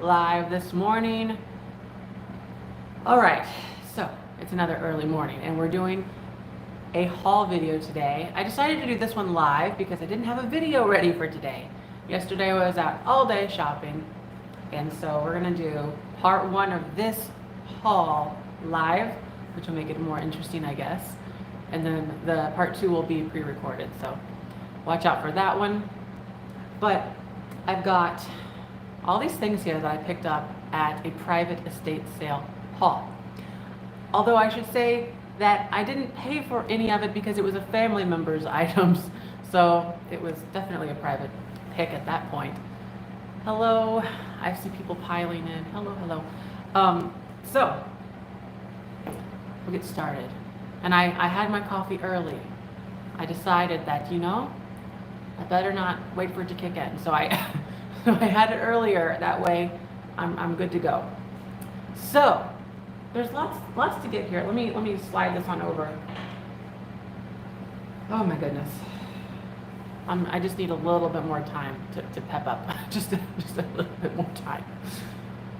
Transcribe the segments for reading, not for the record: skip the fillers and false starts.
live this morning. All right, so it's another early morning and we're doing a haul video today. I decided to do this one live because I didn't have a video ready for today. Yesterday I was out all day shopping, and so we're gonna do part one of this haul live, which will make it more interesting, I guess. And then the part two will be pre-recorded, so watch out for that one. But I've got all these things here that I picked up at a private estate sale haul. Although I should say that I didn't pay for any of it because it was a family member's items, so it was definitely a private pick at that point. Hello, I see people piling in. Hello, hello. So we'll get started. And I had my coffee early. I decided that, you know, I better not wait for it to kick in. So I had it earlier. That way I'm good to go. So there's lots to get here. Let me slide this on over. Oh my goodness. I just need a little bit more time to pep up. just a little bit more time.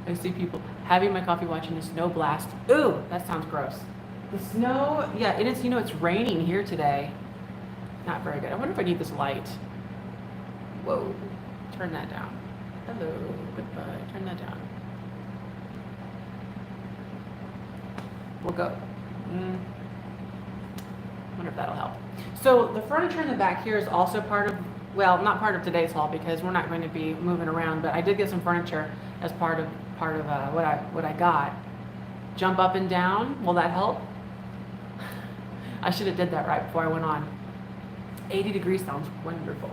I see people having my coffee, watching the snow blast. Ooh, that sounds gross. The snow, yeah, it is. You know, it's raining here today. Not very good. I wonder if I need this light. Whoa, turn that down. Hello, goodbye. Turn that down. We'll go. Wonder if that'll help. So the furniture in the back here is also part of, well, not part of today's haul because we're not going to be moving around, but I did get some furniture as part of what I got. Jump up and down. Will that help? I should have did that right before I went on. 80 degrees sounds wonderful.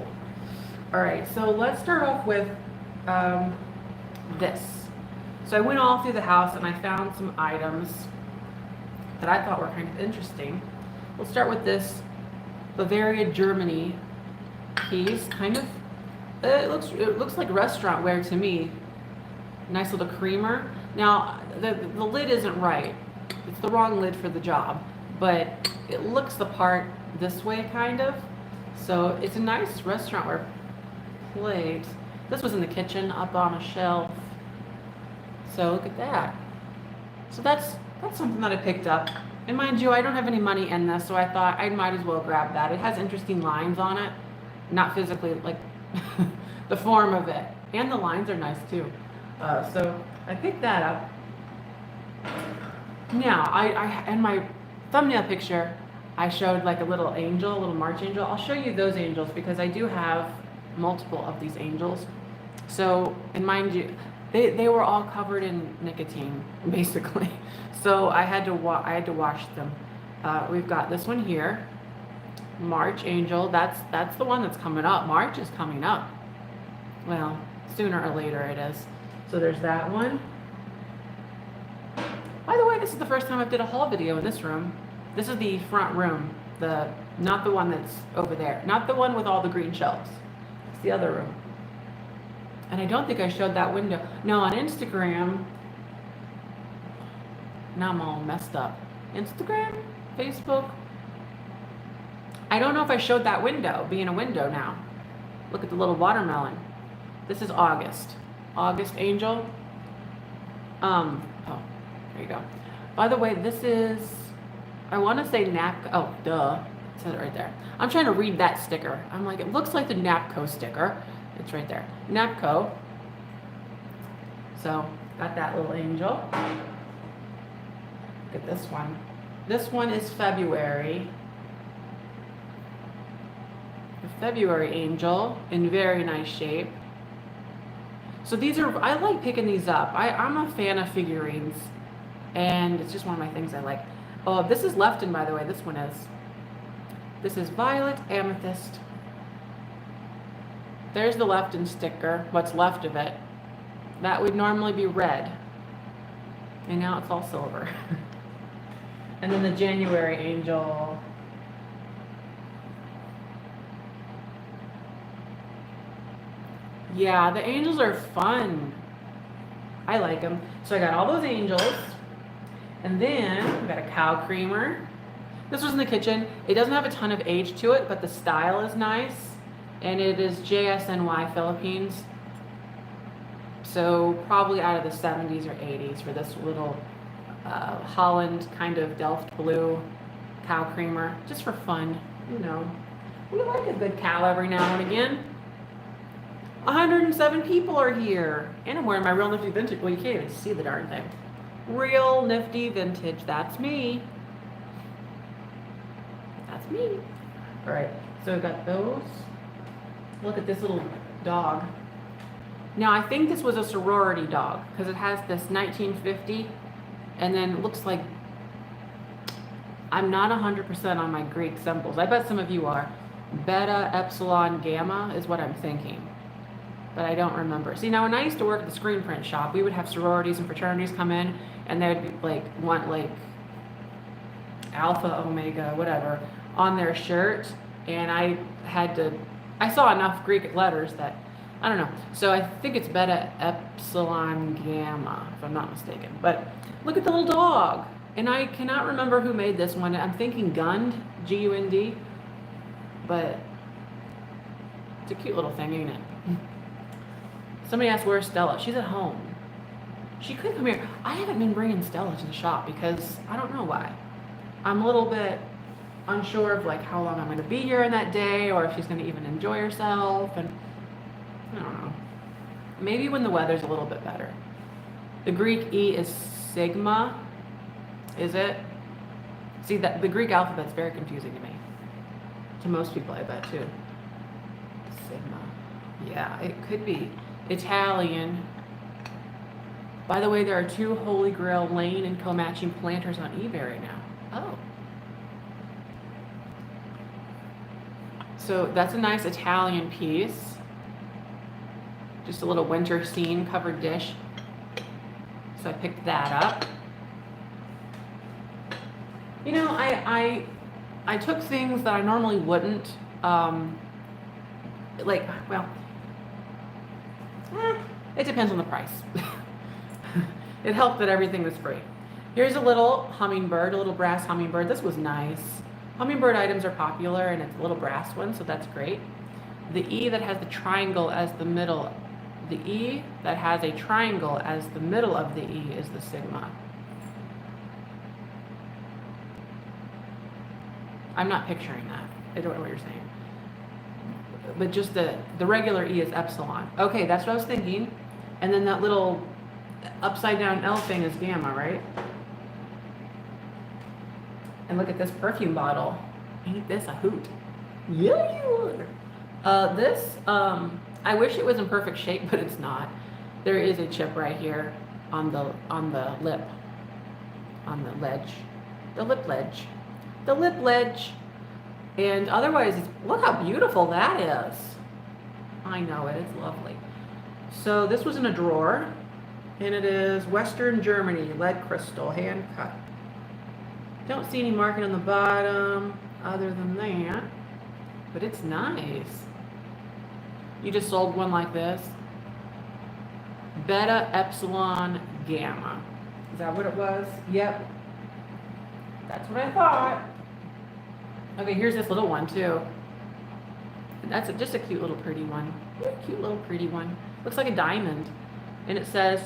All right, so let's start off with this. So I went all through the house and I found some items that I thought were kind of interesting. We'll start with this Bavaria, Germany piece. Kind of, it looks like restaurant wear to me. Nice little creamer. Now the lid isn't right. It's the wrong lid for the job, but it looks the part this way kind of. So it's a nice restaurant wear plate. This was in the kitchen up on a shelf. So look at that. So that's something that I picked up. And mind you, I don't have any money in this, so I thought I might as well grab that. It has interesting lines on it. Not physically, like the form of it. And the lines are nice too. So I picked that up. Now, I in my thumbnail picture, I showed like a little angel, a little March angel. I'll show you those angels because I do have multiple of these angels. So, and mind you, they were all covered in nicotine, basically. So I had to wash them. We've got this one here, March angel. That's the one that's coming up. March is coming up. Well, sooner or later it is. So there's that one. By the way, this is the first time I've did a haul video in this room. This is the front room, not the one that's over there, not the one with all the green shelves. It's the other room. And I don't think I showed that window. No, on Instagram. Now I'm all messed up. Instagram? Facebook? I don't know if I showed that window, being a window now. Look at the little watermelon. This is August. August angel. Oh, there you go. By the way, this is, I want to say Napco. Oh, duh. It says it right there. I'm trying to read that sticker. I'm like, it looks like the Napco sticker. It's right there. Napco. So, got that little angel. Look at this one. This one is February. The February angel in very nice shape. So these are, I like picking these up. I'm a fan of figurines, and it's just one of my things I like. Oh, this is Lefton, by the way. This one is. This is Violet Amethyst. There's the Lefton sticker, what's left of it. That would normally be red. And now it's all silver. And then the January angel. Yeah, the angels are fun. I like them. So I got all those angels. And then we got a cow creamer. This was in the kitchen. It doesn't have a ton of age to it, but the style is nice. And it is JSNY Philippines. So probably out of the 70s or 80s for this little Holland kind of Delft blue cow creamer, just for fun, you know. We like a good cow every now and again. 107 people are here. And I'm wearing my Real Nifty Vintage. Well, you can't even see the darn thing. Real Nifty Vintage. That's me. That's me. All right. So I've got those. Look at this little dog. Now, I think this was a sorority dog because it has this 1950 and then it looks like, I'm not 100% on my Greek symbols. I bet some of you are. Beta, epsilon, gamma is what I'm thinking. But I don't remember. See, now when I used to work at the screen print shop, we would have sororities and fraternities come in and they would be like, want like alpha, omega, whatever on their shirt. And I saw enough Greek letters that, I don't know. So I think it's beta, epsilon, gamma, if I'm not mistaken. But look at the little dog. And I cannot remember who made this one. I'm thinking Gund, G-U-N-D. But it's a cute little thing, ain't it? Somebody asked, where's Stella? She's at home. She could come here. I haven't been bringing Stella to the shop because I don't know why. I'm a little bit unsure of like how long I'm going to be here in that day or if she's going to even enjoy herself. And I don't know. Maybe when the weather's a little bit better. The Greek E is sigma. Is it? See, that the Greek alphabet's very confusing to me. To most people, I bet, too. Sigma. Yeah, it could be. Italian. By the way, there are 2 Holy Grail Lane and co-matching planters on eBay right now. Oh. So that's a nice Italian piece. Just a little winter scene covered dish. So I picked that up. You know, I took things that I normally wouldn't, it depends on the price. It helped that everything was free. Here's a little hummingbird, a little brass hummingbird. This was nice. Hummingbird items are popular and it's a little brass one, so that's great. The E that has the triangle as the middle, the E that has a triangle as the middle of the E is the sigma. I'm not picturing that. I don't know what you're saying. But just the regular E is epsilon. Okay, that's what I was thinking. And then that little upside down L thing is gamma, right? And look at this perfume bottle. Ain't this a hoot? Yeah, you are. I wish it was in perfect shape, but it's not. There is a chip right here on the lip, on the ledge, the lip ledge. The lip ledge. And otherwise, look how beautiful that is. I know it, it's lovely. So this was in a drawer, and it is Western Germany, lead crystal, hand cut. Don't see any marking on the bottom other than that, but it's nice. You just sold one like this. Beta, epsilon, gamma. Is that what it was? Yep. That's what I thought. Okay, here's this little one too. And that's just a cute little pretty one. Cute little pretty one. Looks like a diamond. And it says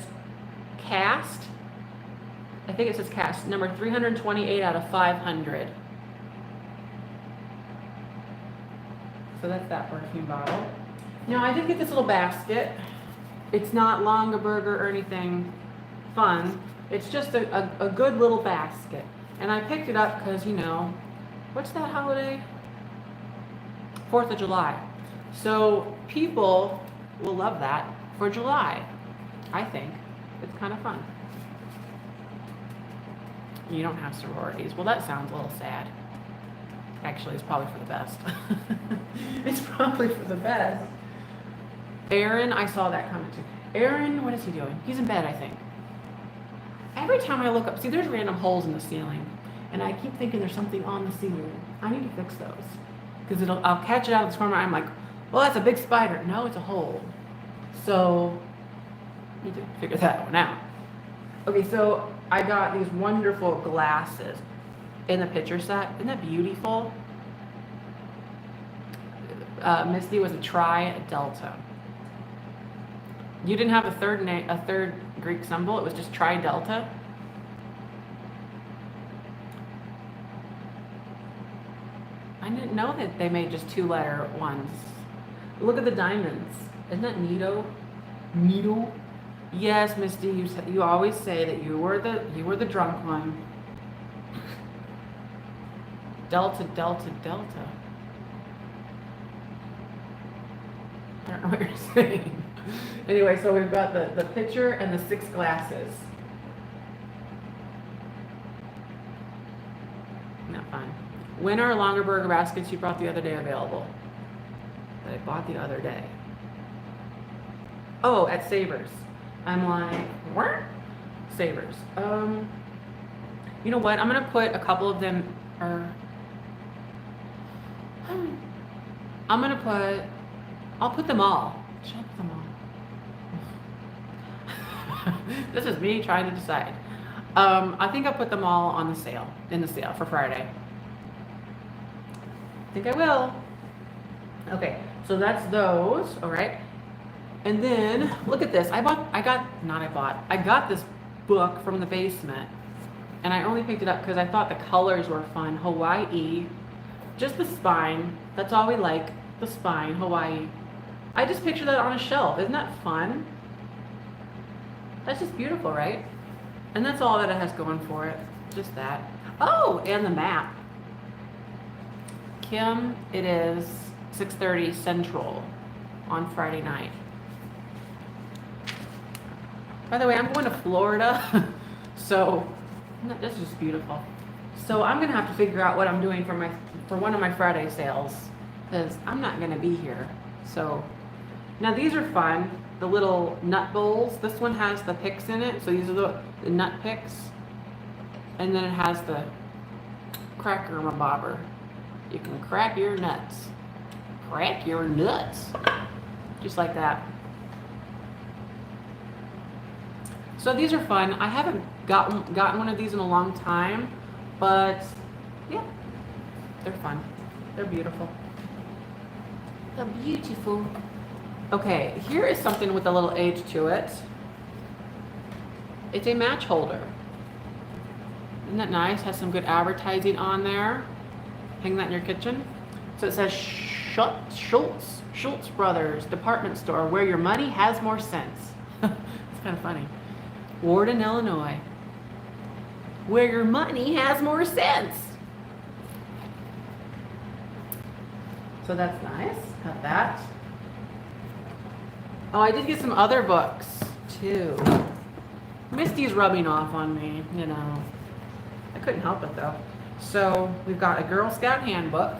cast. I think it says cast. Number 328 out of 500. So that's that perfume bottle. Now I did get this little basket. It's not Longaberger or anything fun. It's just a good little basket. And I picked it up because, you know, what's that holiday? 4th of July. So people will love that for July, I think. It's kind of fun. You don't have sororities. Well, that sounds a little sad. Actually, it's probably for the best. It's probably for the best. Aaron, I saw that comment too. Aaron, what is he doing? He's in bed, I think. Every time I look up, see, there's random holes in the ceiling. And I keep thinking there's something on the ceiling. I need to fix those. Because I'll catch it out of the corner. I'm like, well, that's a big spider. No, it's a hole. So, I need to figure that one out. Okay, so I got these wonderful glasses in the picture set. Isn't that beautiful? Misty was a Tri Delta. You didn't have a third Greek symbol. It was just Tri Delta. I didn't know that they made just 2-letter ones. Look at the diamonds. Isn't that neato? Neato? Yes, Misty. You always say that you were the drunk one. Delta, Delta, Delta. I don't know what you're saying. Anyway, so we've got the pitcher and the 6 glasses. Not fun. When are longer burger baskets you brought the other day available? That I bought the other day. Oh, at Savers. I'm like, what? Savers. You know what? I'm gonna put a couple of them. I'll put them all. Should I put them all? This is me trying to decide. I think I'll put them all on the sale, in the sale for Friday. I think I will. Okay, so that's those, all right. And then, look at this. I got this book from the basement. And I only picked it up because I thought the colors were fun. Hawaii. Just the spine. That's all we like. The spine, Hawaii. I just pictured that on a shelf. Isn't that fun? That's just beautiful, right? And that's all that it has going for it. Just that. Oh, and the map. Kim, it is 6:30 Central on Friday night. By the way, I'm going to Florida. So, this is just beautiful. So I'm going to have to figure out what I'm doing for one of my Friday sales, because I'm not going to be here. So, now these are fun. The little nut bowls. This one has the picks in it. So these are the nut picks. And then it has the cracker bobber. You can crack your nuts. Crack your nuts. Just like that. So these are fun. I haven't gotten one of these in a long time, but yeah, they're fun. They're beautiful. They're beautiful. Okay, here is something with a little age to it. It's a match holder. Isn't that nice? Has some good advertising on there. Hang that in your kitchen. So it says Schultz Brothers Department Store, where your money has more sense. It's kind of funny. Warden, Illinois, where your money has more sense. So that's nice. Got that. Oh, I did get some other books too. Misty's rubbing off on me, you know. I couldn't help it though. So we've got a Girl Scout handbook.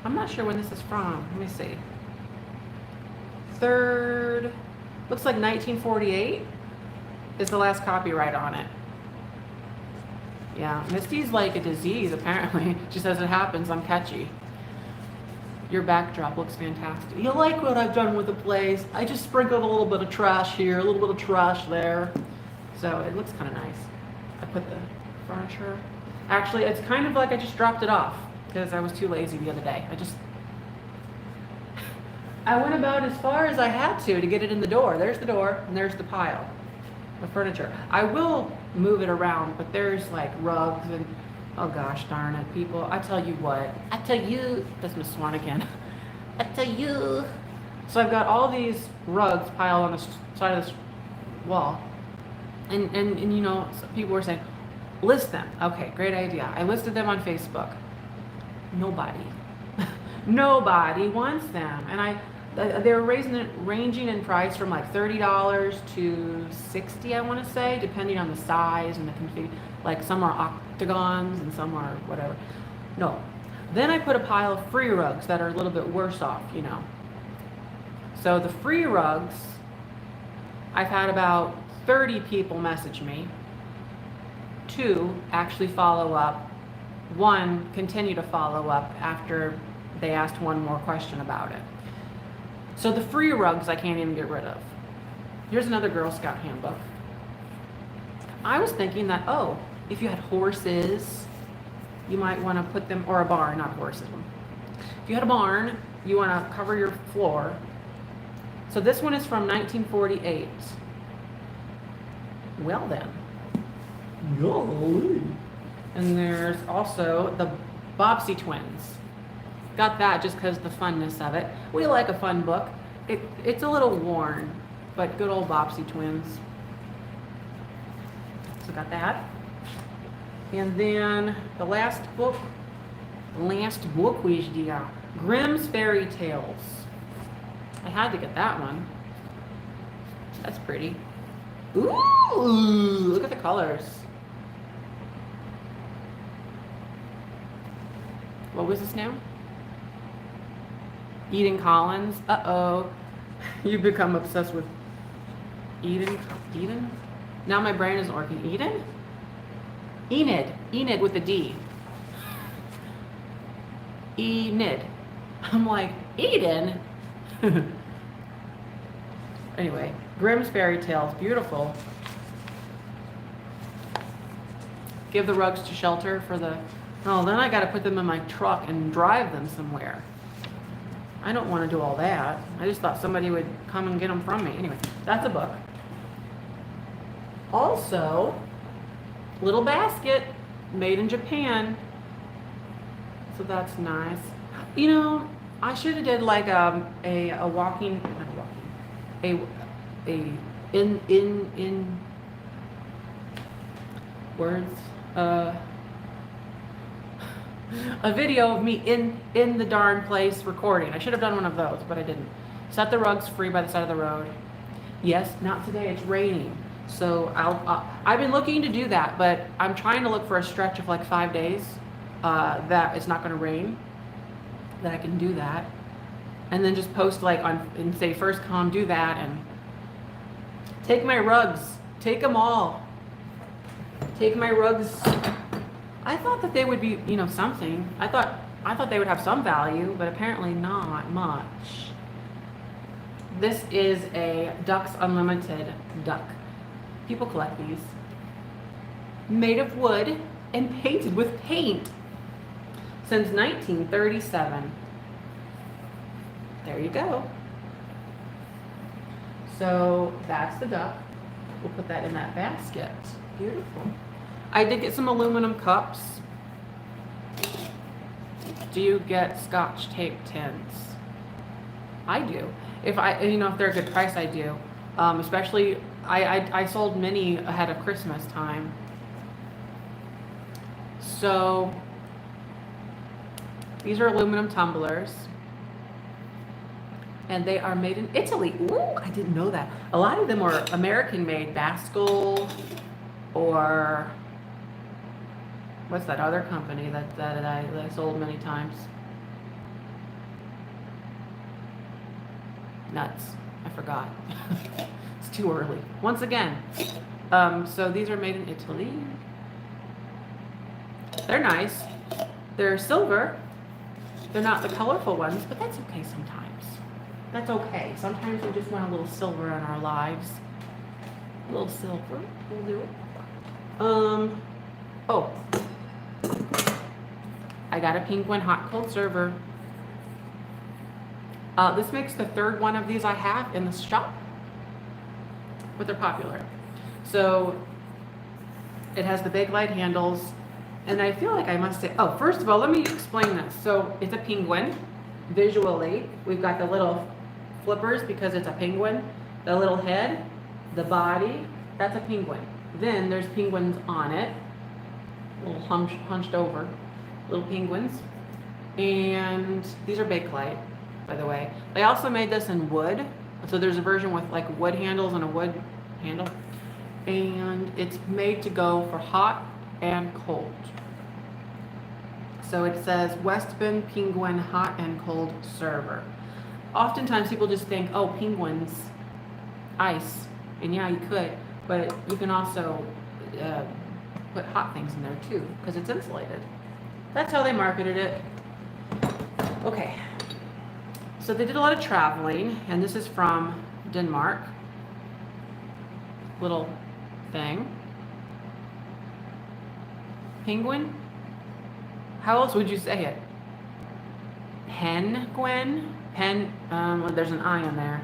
I'm not sure when this is from. Let me see. Looks like 1948 is the last copyright on it. Yeah, Misty's like a disease apparently. She says it happens, I'm catchy. Your backdrop looks fantastic. You like what I've done with the place? I just sprinkled a little bit of trash here, a little bit of trash there. So it looks kind of nice. I put the furniture. Actually, it's kind of like I just dropped it off because I was too lazy the other day. I went about as far as I had to get it in the door. There's the door and there's the pile of furniture. I will move it around, but there's like rugs and oh gosh darn it, people. I tell you what. I tell you, that's Miss Swan again. I tell you. So I've got all these rugs piled on the side of this wall. And you know, people were saying, list them. Okay, great idea. I listed them on Facebook. Nobody wants them. And they were ranging in price from like $30 to $60, I want to say, depending on the size and the config. Like some are octagons and some are whatever. No. Then I put a pile of free rugs that are a little bit worse off, you know. So the free rugs, I've had about 30 people message me. 2 actually follow up. 1 continue to follow up after they asked one more question about it. So the free rugs I can't even get rid of. Here's another Girl Scout handbook. I was thinking that, oh, if you had horses you might want to put them, or a barn, not horses. If you had a barn, you want to cover your floor. So this one is from 1948. Well then. Golly. And there's also the Bobbsey Twins. Got that just because the funness of it. We like a fun book. It's a little worn, but good old Bobbsey Twins. So got that. And then the last book was the Grimm's Fairy Tales. I had to get that one. That's pretty. Ooh, look at the colors. What was this now? Eden Collins. Uh-oh. You become obsessed with Eden? Now my brain isn't working. Eden? Enid with a D. Enid. I'm like, Eden? Anyway, Grimm's Fairy Tales. Beautiful. Give the rugs to shelter for the... Oh, then I got to put them in my truck and drive them somewhere. I don't want to do all that. I just thought somebody would come and get them from me. Anyway, that's a book. Also, little basket made in Japan. So that's nice. You know, I should have did like a walking, not walking, in words, a video of me in the darn place recording. I should have done one of those, but I didn't. Set the rugs free by the side of the road. Yes, not today. It's raining. So I've been looking to do that, but I'm trying to look for a stretch of like 5 days that it's not going to rain, that I can do that, and then just post like on and say first come, do that, and take my rugs, take them all, take my rugs. I thought that they would be, you know, something. I thought they would have some value, but apparently not much. This is a Ducks Unlimited duck. People collect these. Made of wood and painted with paint since 1937. There you go. So that's the duck. We'll put that in that basket. Beautiful. I did get some aluminum cups. Do you get Scotch tape tins? I do. If they're a good price, I do. Especially, I sold many ahead of Christmas time. So these are aluminum tumblers, and they are made in Italy. Ooh, I didn't know that. A lot of them are American made, Baskel, or what's that other company that I sold many times? Nuts. I forgot. It's too early. Once again. So these are made in Italy. They're nice. They're silver. They're not the colorful ones, but that's okay sometimes. That's okay. Sometimes we just want a little silver in our lives. A little silver. We'll do it. Oh. I got a Penguin hot cold server. This makes the third one of these I have in the shop, but they're popular. So it has the big light handles, and I feel like I must say, oh, first of all, let me explain this. So it's a penguin. Visually, we've got the little flippers because it's a penguin, the little head, the body, that's a penguin. Then there's penguins on it, a little hunched over, little penguins. And these are Bakelite, by the way. They also made this in wood. So there's a version with like wood handles and a wood handle. And it's made to go for hot and cold. So it says Westbend Penguin Hot and Cold Server. Oftentimes people just think, oh, penguins, ice. And yeah, you could, but you can also put hot things in there too, because it's insulated. That's how they marketed it. Okay. So they did a lot of traveling, and this is from Denmark. Little thing. Penguin. How else would you say it? Penguin? Well, there's an I in there.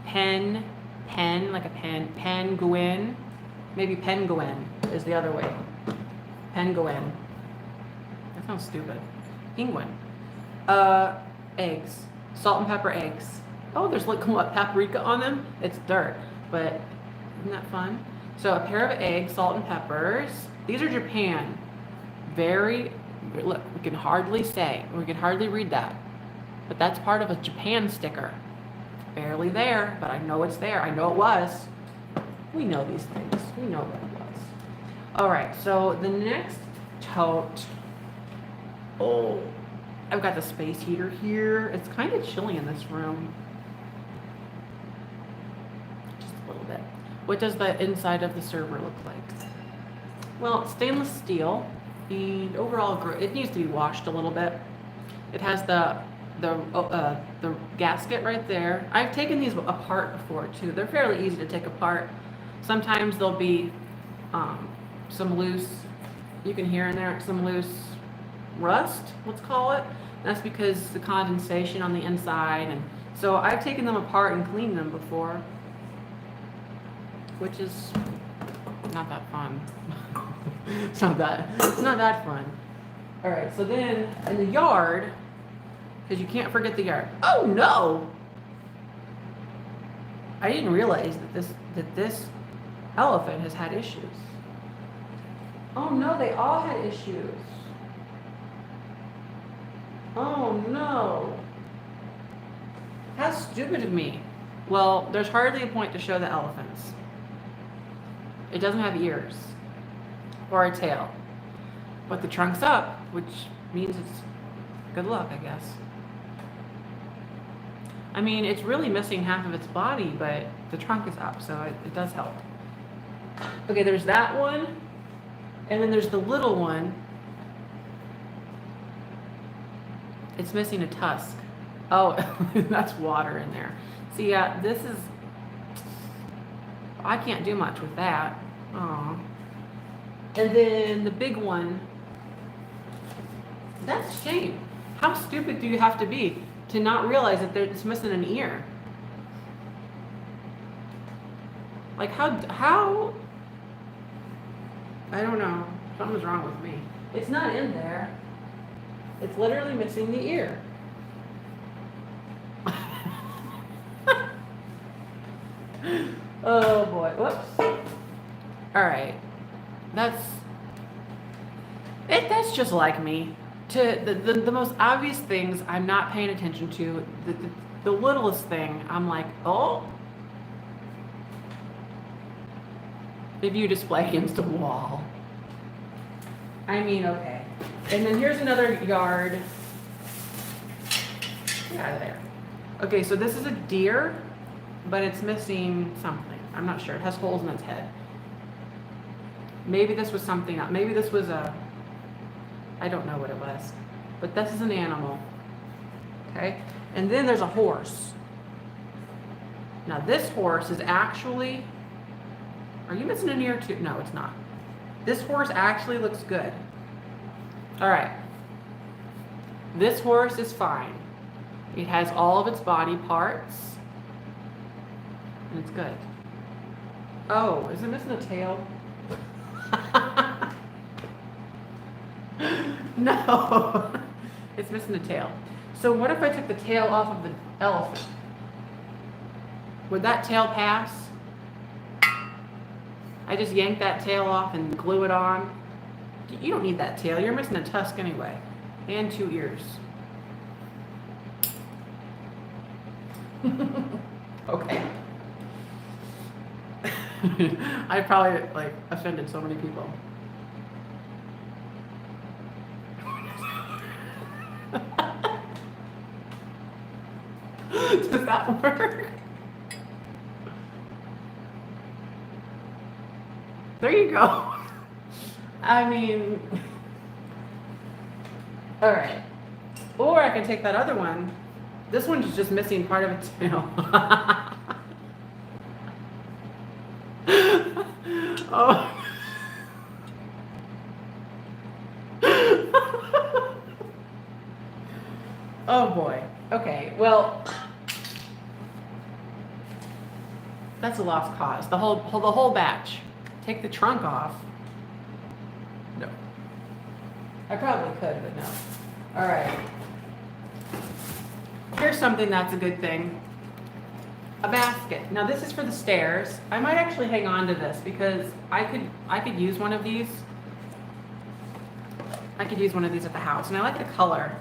Pen, like a pen. Penguin. Maybe penguin is the other way. Penguin. That sounds stupid. Penguin. Eggs. Salt and pepper eggs. Oh, there's like what, paprika on them? It's dirt, but isn't that fun? So a pair of eggs, salt and peppers. These are Japan. Very, look, we can hardly read that. But that's part of a Japan sticker. Barely there, but I know it's there. I know it was. We know these things. We know what it was. All right, so the next tote. Oh, I've got the space heater here. It's kind of chilly in this room. Just a little bit. What does the inside of the server look like? Well, it's stainless steel, and overall, it needs to be washed a little bit. It has the gasket right there. I've taken these apart before too. They're fairly easy to take apart. Sometimes there'll be some loose, you can hear in there, some loose rust, let's call it. That's because the condensation on the inside. And so I've taken them apart and cleaned them before, which is not that fun. It's not that fun. All right, so then in the yard, because you can't forget the yard. Oh no! I didn't realize that this elephant has had issues. Oh no, they all had issues. Oh no. How stupid of me. Well, there's hardly a point to show the elephants. It doesn't have ears or a tail, but the trunk's up, which means it's good luck, I guess. I mean, it's really missing half of its body, but the trunk is up, so it does help. Okay, there's that one, and then there's the little one. It's missing a tusk. Oh, that's water in there. See, this is, I can't do much with that. Oh. And then the big one, that's a shame. How stupid do you have to be to not realize that it's missing an ear? Like how, I don't know, something's wrong with me. It's not in there. It's literally missing the ear. Oh boy, whoops. All right, that's just like me. To the most obvious things I'm not paying attention to. The littlest thing, I'm like, oh. The view display against a wall. I mean, okay. And then here's another yard. Get out of there. Okay, so this is a deer, but it's missing something. I'm not sure. It has holes in its head. Maybe this was something else. Maybe this was I don't know what it was. But this is an animal. Okay? And then there's a horse. Now this horse is actually, are you missing an ear too? No, it's not. This horse actually looks good. All right. This horse is fine. It has all of its body parts. And it's good. Oh, is it missing a tail? No. It's missing a tail. So what if I took the tail off of the elephant? Would that tail pass? I just yank that tail off and glue it on. You don't need that tail. You're missing a tusk anyway. And 2 ears. Okay. I probably offended so many people. Does that work? There you go. I mean, all right. Or I can take that other one. This one's just missing part of its tail. Oh. Oh boy. Okay, well, that's a lost cause. The whole batch. Take the trunk off. No. I probably could, but no. All right. Here's something that's a good thing. A basket. Now this is for the stairs. I might actually hang on to this because I could use one of these. I could use one of these at the house, and I like the color.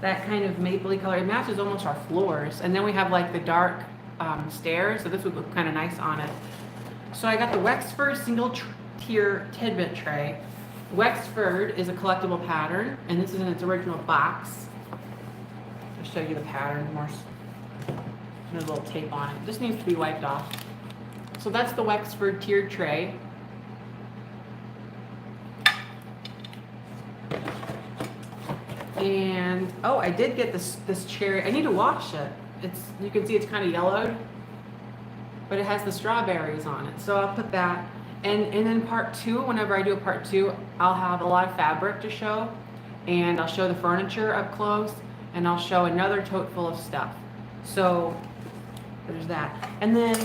That kind of mapley color. It matches almost our floors. And then we have like the dark stairs, so this would look kind of nice on it. So I got the Wexford single tier tidbit tray. Wexford is a collectible pattern, and this is in its original box. I'll show you the pattern more. There's a little tape on it. This needs to be wiped off. So that's the Wexford tiered tray. And oh, I did get this cherry. I need to wash it. You can see it's kind of yellowed, but it has the strawberries on it. So I'll put that. And then part 2, whenever I do a part 2, I'll have a lot of fabric to show, and I'll show the furniture up close, and I'll show another tote full of stuff. So there's that. And then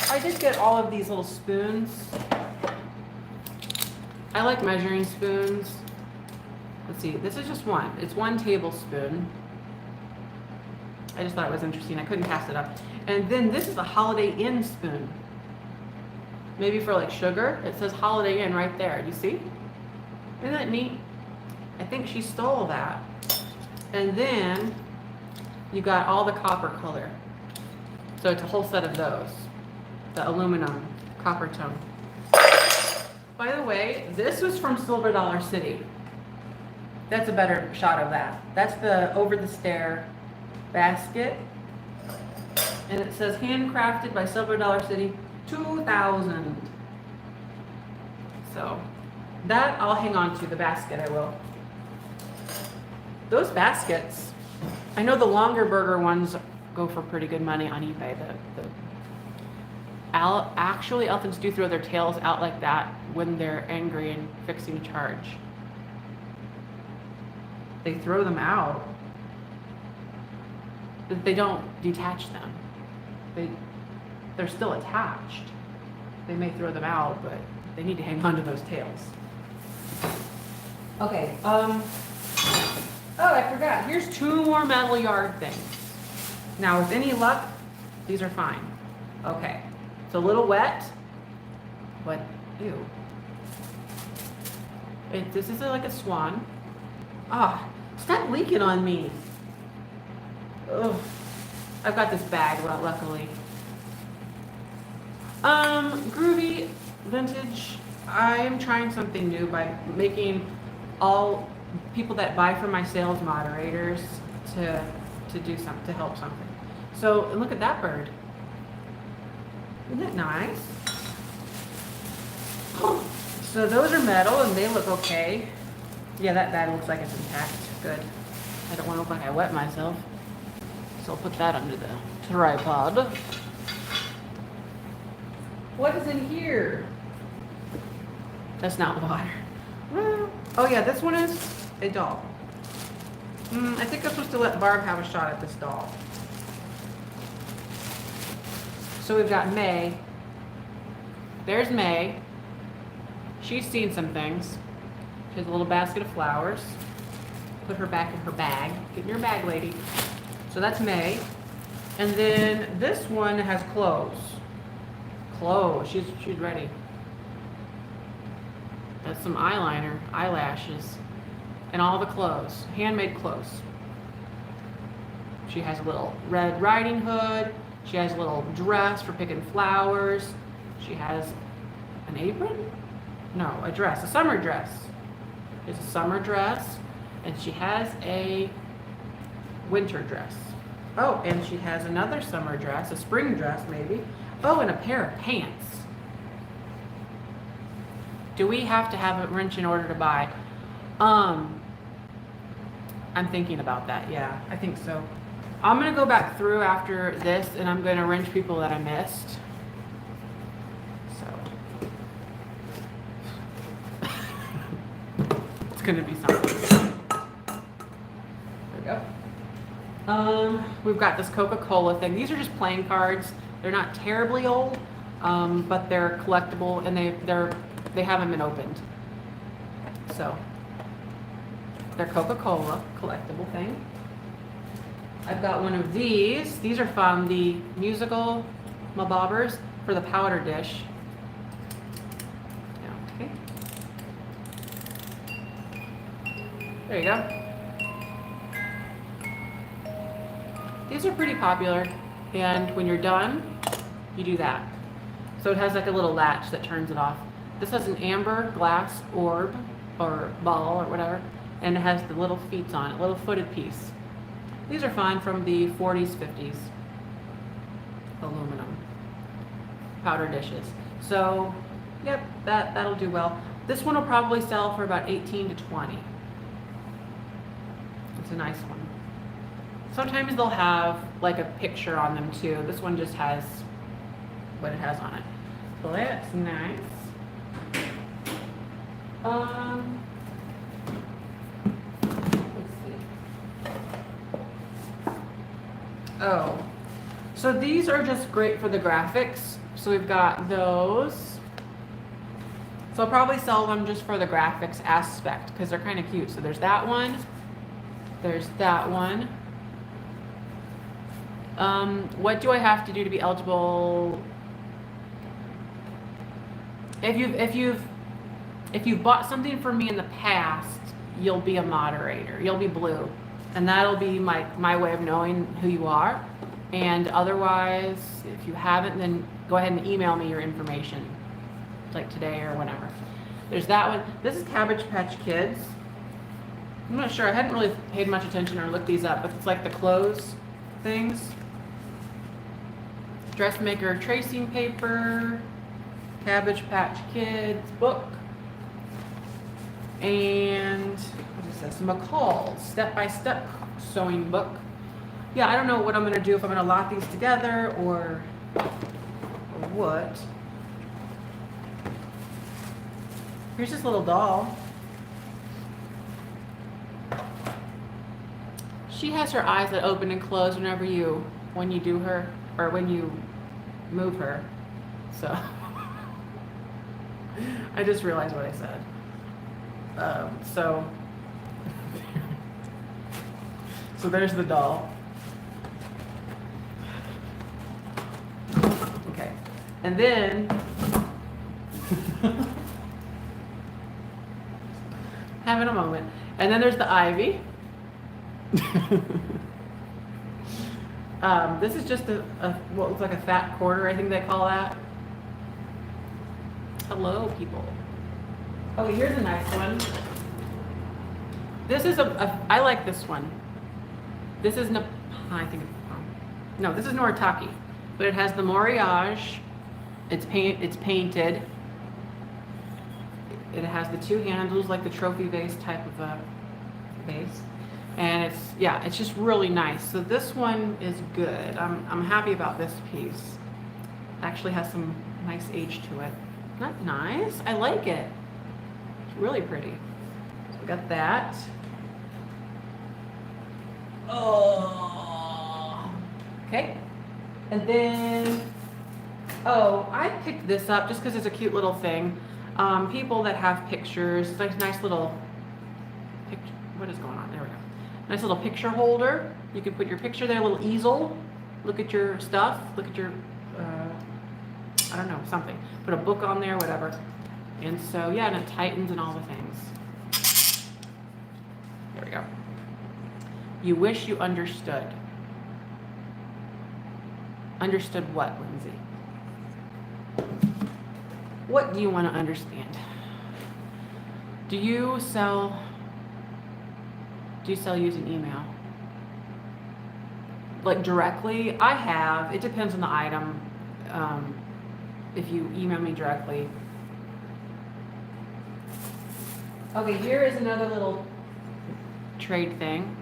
I did get all of these little spoons. I like measuring spoons. Let's see, this is just one. It's 1 tablespoon. I just thought it was interesting. I couldn't pass it up. And then this is a Holiday Inn spoon. Maybe for like sugar. It says Holiday Inn right there. Do you see? Isn't that neat? I think she stole that. And then you got all the copper color. So it's a whole set of those. The aluminum copper tone. By the way, this was from Silver Dollar City. That's a better shot of that. That's the over the stair basket. And it says handcrafted by Silver Dollar City 2000. So that I'll hang on to, the basket I will. Those baskets, I know the longer burger ones go for pretty good money on eBay. Actually, elephants do throw their tails out like that when they're angry and fixing a charge. They throw them out, but they don't detach them. They're still attached. They may throw them out, but they need to hang on to those tails. Okay, oh, I forgot. Here's 2 more metal yard things. Now, with any luck, these are fine. Okay, it's a little wet, but ew. This is like a swan. Ah, stop leaking on me. Ugh. I've got this bag, well, luckily. Groovy, vintage. I'm trying something new by making all people that buy from my sales moderators to do something, to help something. So look at that bird. Isn't it nice? So those are metal and they look okay. Yeah, that bag looks like it's intact. Good. I don't want to look like I wet myself. So I'll put that under the tripod. What is in here? That's not water. Oh yeah, this one is a doll. I think I'm supposed to let Barb have a shot at this doll. So we've got May. There's May. She's seen some things. She has a little basket of flowers. Put her back in her bag. Get in your bag, lady. So that's May. And then this one has clothes. Clothes. She's ready. That's some eyeliner, eyelashes, and all the clothes. Handmade clothes. She has a little Red Riding Hood. She has a little dress for picking flowers. She has an apron? No, a dress, a summer dress. It's a summer dress, and she has a winter dress. Oh, and she has another summer dress, a spring dress maybe. Oh, and a pair of pants. Do we have to have a wrench in order to buy? I'm thinking about that, yeah, I think so. I'm gonna go back through after this and I'm gonna wrench people that I missed. So. It's gonna be something. There we go. We've got this Coca-Cola thing. These are just playing cards. They're not terribly old, but they're collectible and they haven't been opened. So they're Coca-Cola collectible thing. I've got one of these. These are from the musical mabobbers for the powder dish. Okay. There you go. These are pretty popular, and when you're done, you do that. So it has like a little latch that turns it off. This has an amber glass orb or ball or whatever, and it has the little feet on it, little footed piece. These are fine, from the 40s, 50s. Aluminum powder dishes. So, yep, that'll do well. This one will probably sell for about 18 to 20. It's a nice one. Sometimes they'll have like a picture on them too. This one just has what it has on it. So that's nice. Let's see. Oh, so these are just great for the graphics. So we've got those. So I'll probably sell them just for the graphics aspect because they're kind of cute. So there's that one. There's that one. What do I have to do to be eligible? If you've bought something from me in the past, you'll be a moderator. You'll be blue, and that'll be my way of knowing who you are. And otherwise, if you haven't, then go ahead and email me your information, like today or whenever. There's that one. This is Cabbage Patch Kids. I'm not sure. I hadn't really paid much attention or looked these up, but it's like the clothes things. Dressmaker tracing paper, Cabbage Patch Kids book, and what is this? McCall's step-by-step sewing book. Yeah, I don't know what I'm gonna do, if I'm gonna lock these together or what. Here's this little doll. She has her eyes that open and close when you do her, or when you move her. So I just realized what I said. So there's the doll. Okay, and then having a moment. And then there's the ivy. This is just a what looks like a fat quarter, I think they call that. Hello, people. Oh, here's a nice one. This is I like this one. This is I think it's, no, this is Noritake, but it has the Moriage. It's painted. It has the two handles like the trophy vase type of a vase. And it's just really nice. So this one is good. I'm happy about this piece. It actually has some nice age to it. Not nice. I like it. It's really pretty. So we got that. Oh. Okay. And then, I picked this up just because it's a cute little thing. People that have pictures, it's like a nice little picture. What is going on? There we go. Nice little picture holder. You can put your picture there, a little easel. Look at your stuff. Look at your, I don't know, something. Put a book on there, whatever. And so, yeah, and it tightens and all the things. There we go. You wish you understood. Understood what, Lindsay? What do you want to understand? Do you sell using email? Like directly? I have. It depends on the item. If you email me directly. Okay, here is another little trade thing.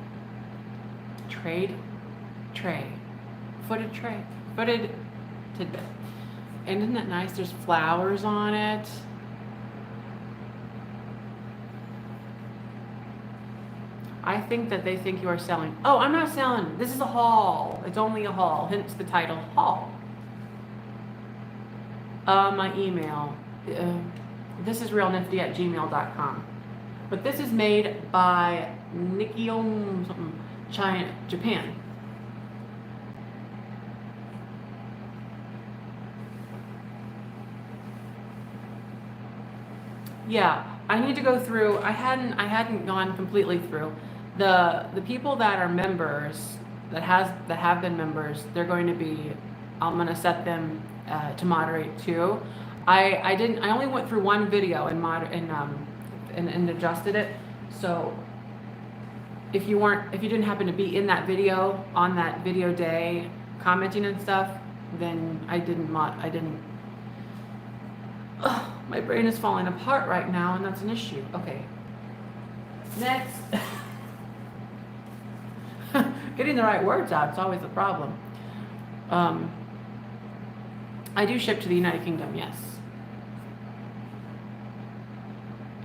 Footed tidbit. And isn't that nice? There's flowers on it. I think that they think you are selling. Oh, I'm not selling. This is a haul. It's only a haul, hence the title, haul. My email. This is realnifty@gmail.com. But this is made by Nikkiom something, China, Japan. Yeah, I need to go through. I hadn't gone completely through the people that are members that have been members. They're going to be. I'm going to set them to moderate too. I only went through one video and adjusted it. So if you didn't happen to be in that video on that video day commenting and stuff, then I didn't. Oh, my brain is falling apart right now, and that's an issue. Okay. Next. Getting the right words out is always a problem. I do ship to the United Kingdom, yes.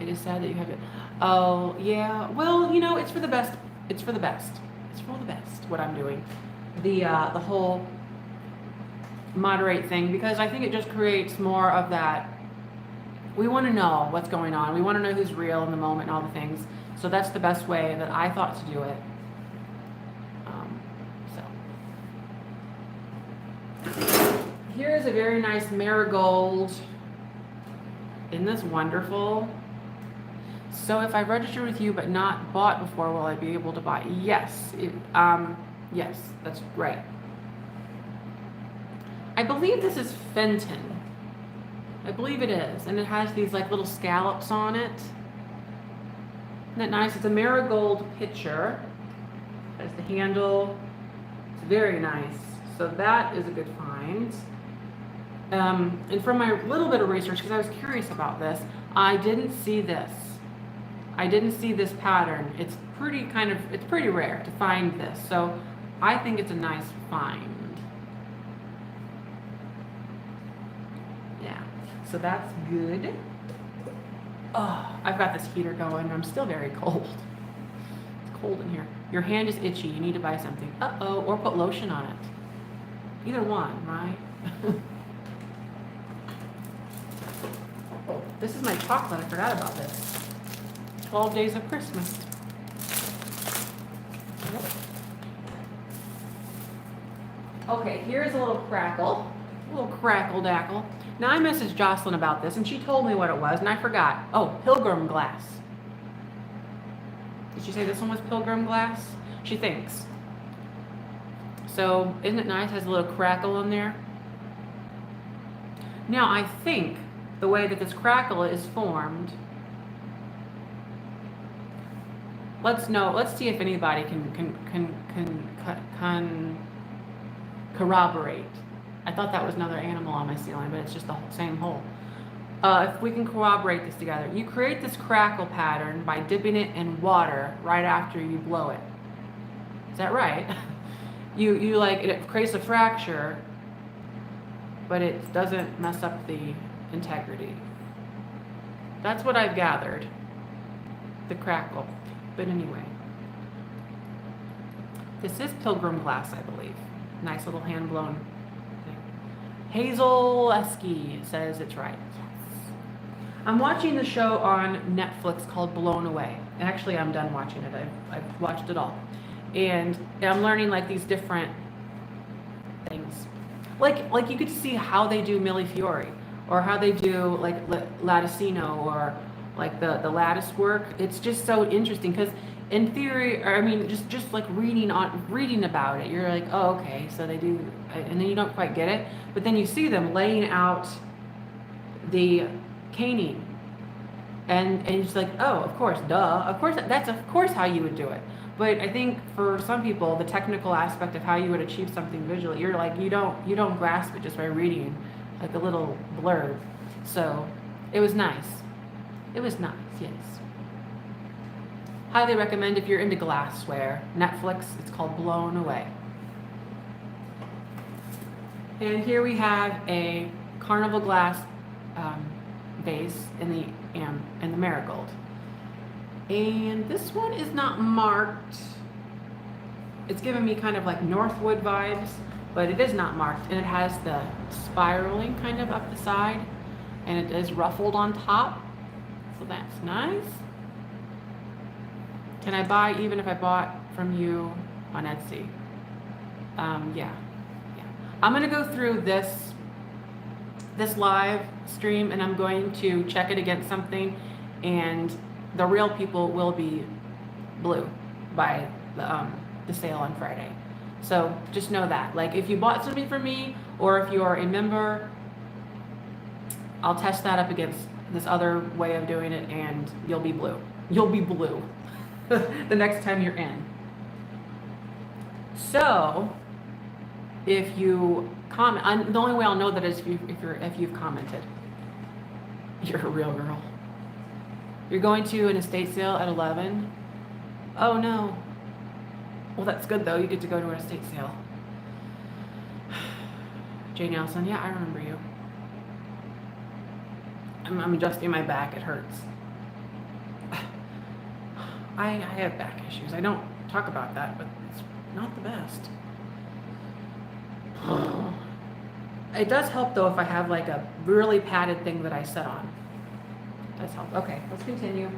It is sad that you have it. Oh, yeah. Well, it's for the best. It's for the best. It's for the best, what I'm doing. The whole moderate thing, because I think it just creates more of that. We want to know what's going on. We want to know who's real in the moment and all the things. So that's the best way that I thought to do it. Here's a very nice marigold. Isn't this wonderful? So if I registered with you but not bought before, will I be able to buy? Yes. Yes, that's right. I believe this is Fenton. I believe it is. And it has these like little scallops on it. Isn't that nice? It's a marigold pitcher. That's the handle. It's very nice. So that is a good find. And from my little bit of research, because I was curious about this, I didn't see this. I didn't see this pattern. It's pretty rare to find this. So I think it's a nice find. Yeah, so that's good. Oh, I've got this heater going. I'm still very cold. It's cold in here. Your hand is itchy. You need to buy something. Uh-oh, or put lotion on it. Either one, right? Oh, this is my chocolate. I forgot about this. 12 Days of Christmas. Yep. Okay, here's a little crackle. A little crackle dackle. Now I messaged Jocelyn about this and she told me what it was and I forgot. Oh, Pilgrim Glass. Did she say this one was Pilgrim Glass? She thinks. So isn't it nice? It has a little crackle in there. Now I think the way that this crackle is formed, let's see if anybody can corroborate. I thought that was another animal on my ceiling, but it's just the same hole. If we can corroborate this together, you create this crackle pattern by dipping it in water right after you blow it. Is that right? You like it creates a fracture, but it doesn't mess up the integrity. That's what I've gathered. The crackle. But anyway, this is Pilgrim Glass, I believe. Nice little hand blown thing. Hazel Esky says it's right. Yes. I'm watching the show on Netflix called Blown Away. Actually, I'm done watching it. I've watched it all. And I'm learning like these different things. Like you could see how they do Milli Fiore, or how they do like Latticino, or like the lattice work. It's just so interesting because in theory, or I mean, just like reading about it, you're like, oh, okay, so they do, and then you don't quite get it, but then you see them laying out the caning, and it's like, oh, of course, duh, of course, that's of course how you would do it. But I think for some people, the technical aspect of how you would achieve something visually, you're like, you don't grasp it just by reading like a little blurb. So it was nice. It was nice, yes. Highly recommend if you're into glassware. Netflix, it's called Blown Away. And here we have a Carnival Glass vase in the marigold. And this one is not marked. It's giving me kind of like Northwood vibes, but it is not marked. And it has the spiraling kind of up the side, and it is ruffled on top. So that's nice. Can I buy even if I bought from you on Etsy? Yeah. I'm gonna go through this live stream, and I'm going to check it against something, and the real people will be blue by the sale on Friday. So just know that. Like, if you bought something from me, or if you are a member, I'll test that up against this other way of doing it, and you'll be blue. You'll be blue the next time you're in. So if you comment, the only way I'll know that is if you've commented. You're a real girl. You're going to an estate sale at 11. Oh no. Well, that's good though. You get to go to an estate sale. Jane Nelson, yeah, I remember you. I'm adjusting my back. It hurts. I have back issues. I don't talk about that, but it's not the best. It does help though if I have like a really padded thing that I sit on. It does help. Okay, let's continue.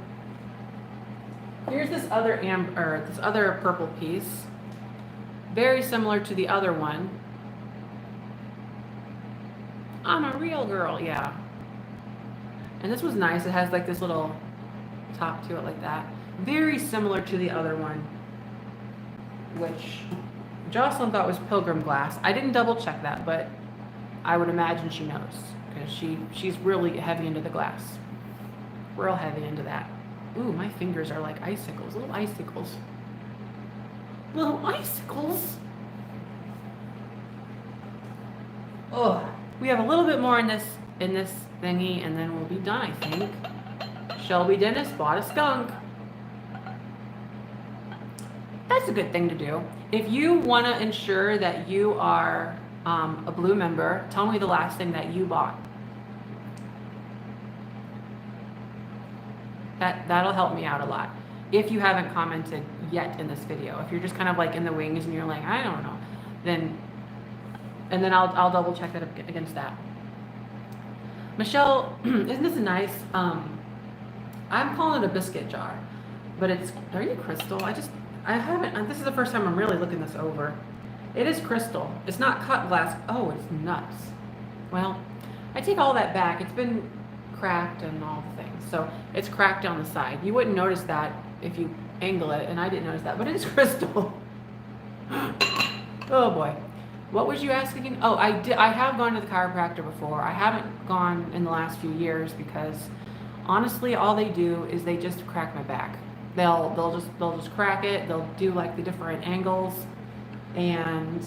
Here's this other purple piece. Very similar to the other one. I'm a real girl, yeah. And this was nice. It has like this little top to it like that. Very similar to the other one, which Jocelyn thought was Pilgrim Glass. I didn't double check that, but I would imagine she knows, because she's really heavy into the glass. Real heavy into that. Ooh, my fingers are like icicles, little icicles. Little icicles. Oh, we have a little bit more in this thingy, and then we'll be done, I think. Shelby Dennis bought a skunk. That's a good thing to do. If you want to ensure that you are a blue member, tell me the last thing that you bought. That'll help me out a lot. If you haven't commented yet in this video, if you're just kind of like in the wings and you're like, I don't know, then I'll double check that against that. Michelle, isn't this nice? I'm calling it a biscuit jar, but are you crystal? I haven't, this is the first time I'm really looking this over. It is crystal. It's not cut glass. Oh, it's nuts. Well, I take all that back. It's been cracked and all the things. So it's cracked on the side. You wouldn't notice that if you angle it, and I didn't notice that, but it is crystal. Oh boy. What was you asking? Oh, I have gone to the chiropractor before. I haven't gone in the last few years because honestly, all they do is they just crack my back. They'll just crack it. They'll do like the different angles. And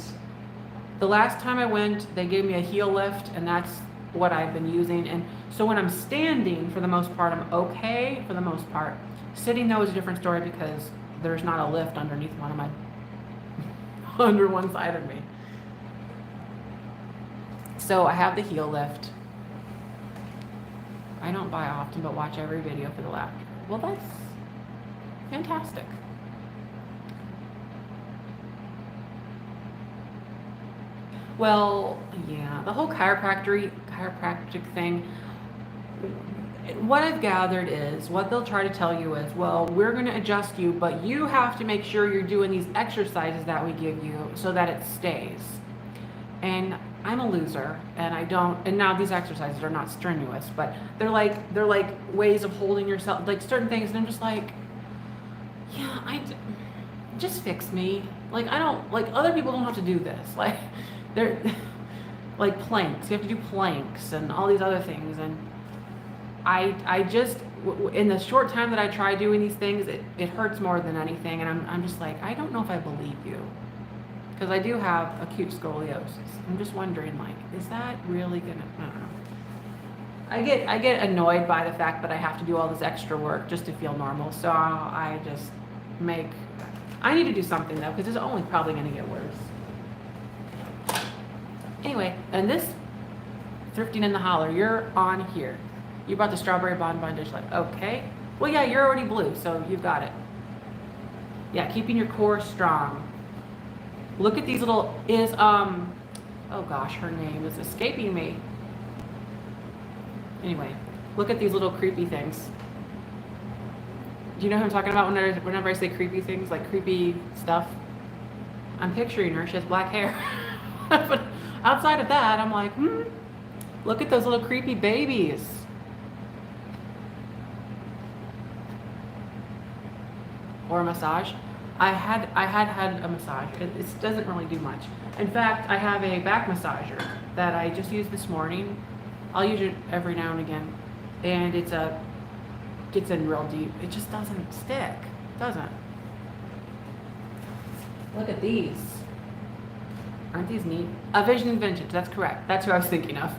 the last time I went, they gave me a heel lift, and that's what I've been using. And so when I'm standing, for the most part, I'm okay for the most part. Sitting though is a different story because there's not a lift underneath under one side of me. So I have the heel lift. I don't buy often, but watch every video for the laughter. Well, that's fantastic. Well, yeah, the whole chiropractic thing, what I've gathered is, what they'll try to tell you is, well, we're going to adjust you, but you have to make sure you're doing these exercises that we give you so that it stays. And I'm a loser, and now these exercises are not strenuous, but they're like ways of holding yourself, like certain things, and I'm just like, yeah, just fix me. Like, other people don't have to do this. Like, they're like planks. You have to do planks and all these other things. And I just, in the short time that I try doing these things, it hurts more than anything. And I'm just like, I don't know if I believe you. Because I do have acute scoliosis. I'm just wondering, like, is that really gonna, I don't know. I get annoyed by the fact that I have to do all this extra work just to feel normal. So I need to do something though, because it's only probably gonna get worse. Anyway, and this Thrifting in the Holler, you're on here. You brought the strawberry bonbon dish light. Okay. Well, yeah, you're already blue, so you've got it. Yeah, keeping your core strong. Look at these little, oh gosh, her name is escaping me. Anyway, look at these little creepy things. Do you know who I'm talking about whenever I say creepy things, like creepy stuff? I'm picturing her, she has black hair. But outside of that, I'm like, look at those little creepy babies. Or a massage. I had a massage. It doesn't really do much. In fact, I have a back massager that I just used this morning. I'll use it every now and again, and it gets in real deep. It just doesn't stick. It doesn't. Look at these. Aren't these neat? A Vision Vintage. That's correct. That's who I was thinking of.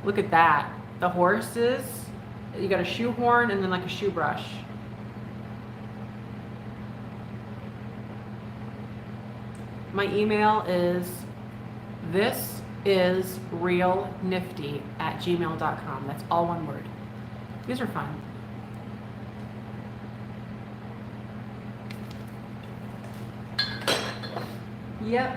Look at that. The horses. You got a shoehorn and then like a shoe brush. My email is thisisrealnifty@gmail.com. That's all one word. These are fun. Yep.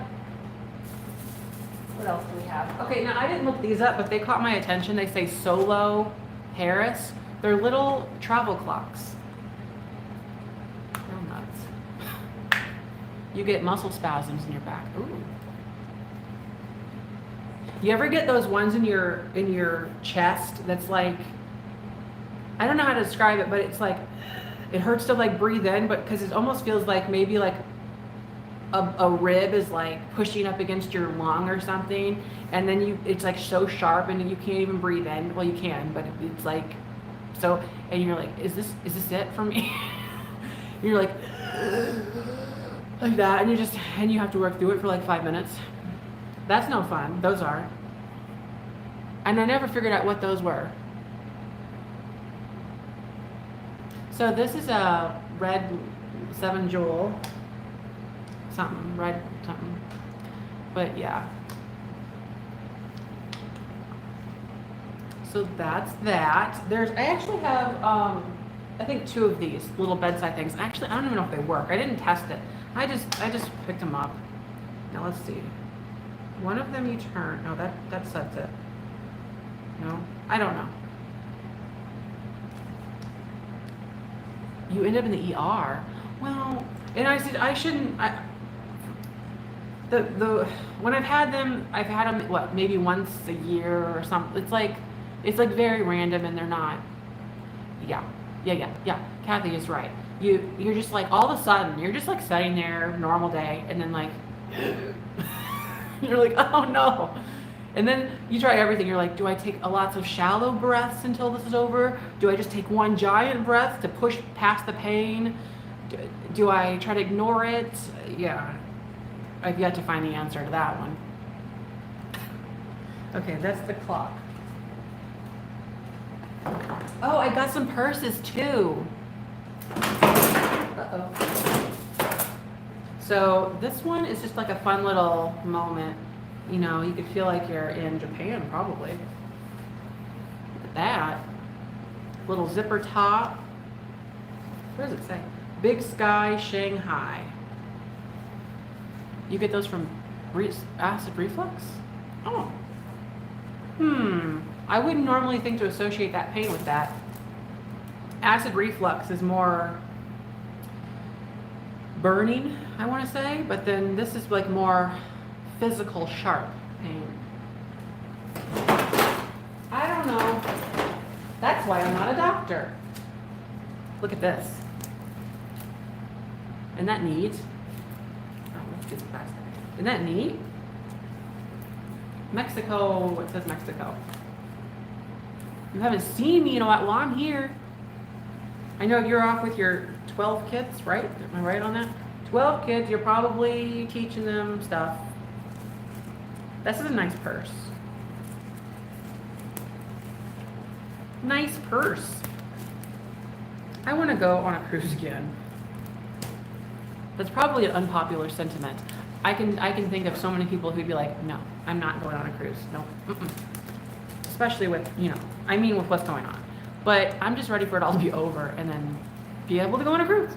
What else do we have? Okay, now I didn't look these up, but they caught my attention. They say Solo Harris. They're little travel clocks. You get muscle spasms in your back. Ooh. You ever get those ones in your chest that's like, I don't know how to describe it, but it's like, it hurts to like breathe in, but because it almost feels like maybe like a rib is like pushing up against your lung or something, and then it's like so sharp and you can't even breathe in. Well, you can, but it's like, so, and you're like, is this it for me? You're like that, and you have to work through it for like 5 minutes. That's no fun. Those are. And I never figured out what those were. So this is a red 7 jewel something, red something. But yeah. So that's that. I actually have I think 2 of these little bedside things. Actually, I don't even know if they work. I didn't test it. I just picked them up. Now let's see. One of them you turn. No, that sets it. No, I don't know. You end up in the ER. Well, and I said I shouldn't. When I've had them what, maybe once a year or something. It's like very random, and they're not. Yeah. Kathy is right. You're just like, all of a sudden you're just like sitting there, normal day, and then like you're like, oh no. And then you try everything. You're like, do I take lots of shallow breaths until this is over? Do I just take one giant breath to push past the pain? Do I try to ignore it? Yeah. I've yet to find the answer to that one. Okay, that's the clock. Oh, I got some purses too. Uh-oh. So this one is just like a fun little moment. You know, you could feel like you're in Japan probably. Look at that. Little zipper top. What does it say? Big Sky Shanghai. You get those from acid reflux? Oh. I wouldn't normally think to associate that pain with that. Acid reflux is more burning, I want to say, but then this is like more physical, sharp pain. I don't know. That's why I'm not a doctor. Look at this. Isn't that neat? Oh, let's get past that. Isn't that neat? Mexico, what says Mexico? You haven't seen me in a while. Well, I'm here. I know you're off with your 12 kids, right? Am I right on that? 12 kids, you're probably teaching them stuff. This is a nice purse. Nice purse. I want to go on a cruise again. That's probably an unpopular sentiment. I can think of so many people who'd be like, no, I'm not going on a cruise. No. Especially with, with what's going on. But I'm just ready for it all to be over and then be able to go on a cruise.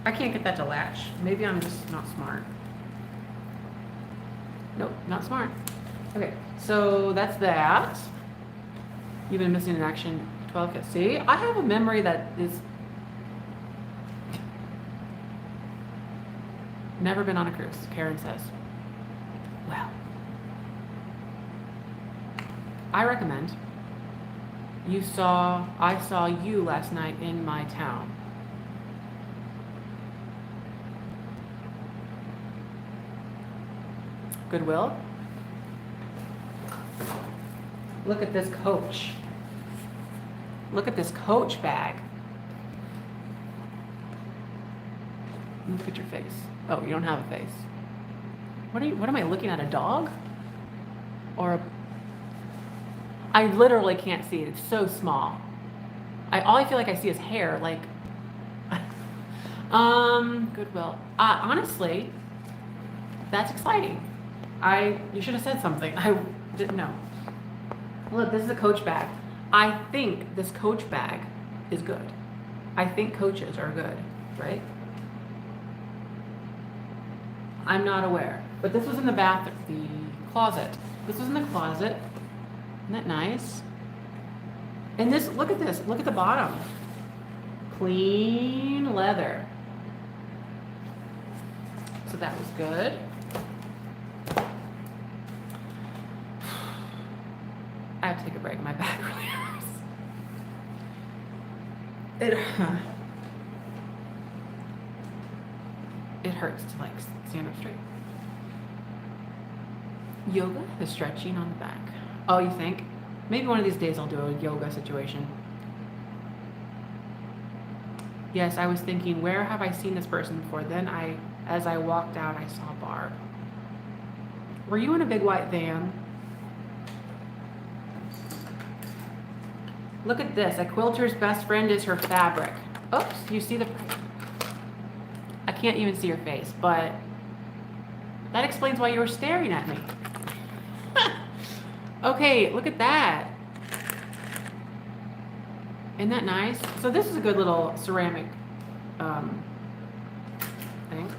I can't get that to latch. Maybe I'm just not smart. Nope, not smart. Okay, so that's that. You've been missing in action 12. See, I have a memory that is never been on a cruise, Karen says. Well, I recommend I saw you last night in my town. Goodwill. Look at this coach. Look at this coach bag. Look at your face. Oh, you don't have a face. What am I looking at? A dog? Or I literally can't see it. It's so small. All I feel like I see is hair. Like, Goodwill. Honestly, that's exciting. You should have said something. I didn't know. Look, this is a coach bag. I think this coach bag is good. I think coaches are good, right? I'm not aware. But this was in the bathroom, the closet. This was in the closet. Isn't that nice? And this, look at this. Look at the bottom. Clean leather. So that was good. I have to take a break. My back really hurts. It hurts to like stand up straight. Yoga is stretching on the back. Oh, you think? Maybe one of these days I'll do a yoga situation. Yes, I was thinking, where have I seen this person before? Then as I walked out, I saw Barb. Were you in a big white van? Look at this. A quilter's best friend is her fabric. Oops, you see I can't even see your face, but that explains why you were staring at me. Okay, look at that. Isn't that nice? So this is a good little ceramic thing.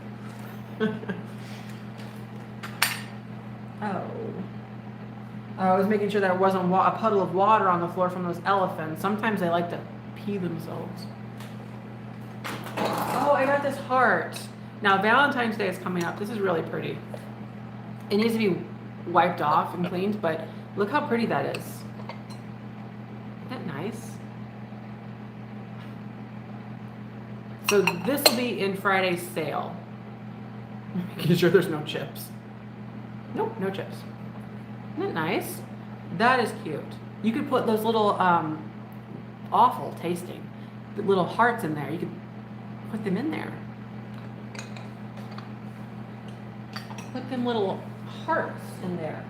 Oh. I was making sure there wasn't a puddle of water on the floor from those elephants. Sometimes they like to pee themselves. Oh, I got this heart. Now, Valentine's Day is coming up. This is really pretty. It needs to be wiped off and cleaned, but look how pretty that is. Isn't that nice? So this will be in Friday's sale. Making sure there's no chips. Nope, no chips. Isn't that nice? That is cute. You could put those little, awful tasting, little hearts in there. You could put them in there. Put them little hearts in there.